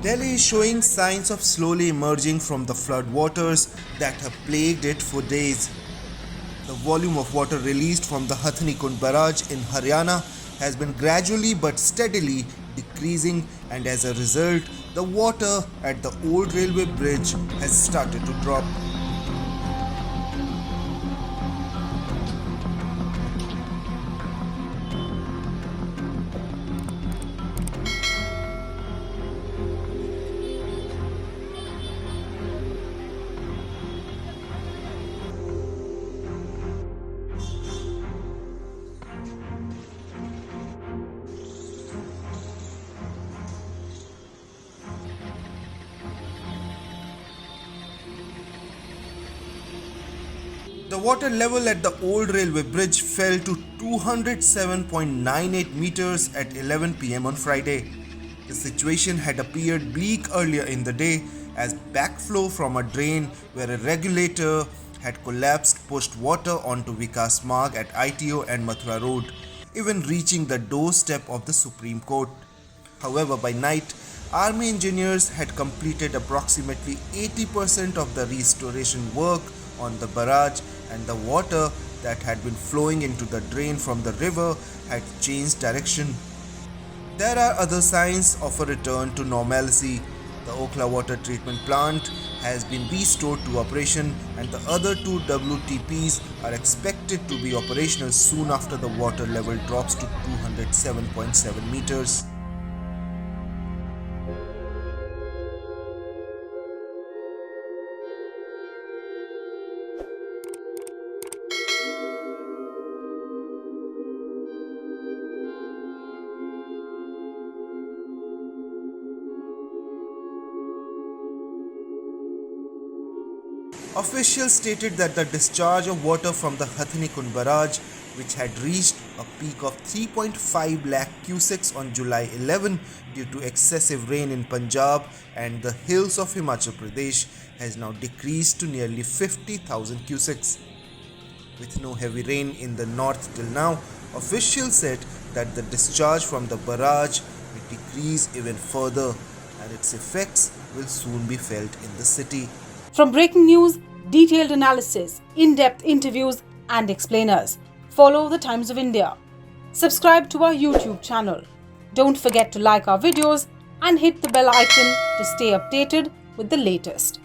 Delhi is showing signs of slowly emerging from the floodwaters that have plagued it for days. The volume of water released from the Hathnikund barrage in Haryana has been gradually but steadily decreasing, and as a result, the water at the old railway bridge has started to drop. The water level at the old railway bridge fell to 207.98 meters at 11 pm on Friday. The situation had appeared bleak earlier in the day as backflow from a drain where a regulator had collapsed pushed water onto Vikas Marg at ITO and Mathura Road, even reaching the doorstep of the Supreme Court. However, by night, Army engineers had completed approximately 80% of the restoration work on the barrage, and the water that had been flowing into the drain from the river had changed direction. There are other signs of a return to normalcy. The Okhla water treatment plant has been restored to operation, and the other two WTPs are expected to be operational soon after the water level drops to 207.7 meters. Officials stated that the discharge of water from the Hathnikund barrage, which had reached a peak of 3.5 lakh cusecs on July 11 due to excessive rain in Punjab and the hills of Himachal Pradesh, has now decreased to nearly 50,000 cusecs. With no heavy rain in the north till now, officials said that the discharge from the barrage will decrease even further, and its effects will soon be felt in the city. From breaking news, detailed analysis, in-depth interviews and explainers, follow the Times of India. Subscribe to our YouTube channel. Don't forget to like our videos and hit the bell icon to stay updated with the latest.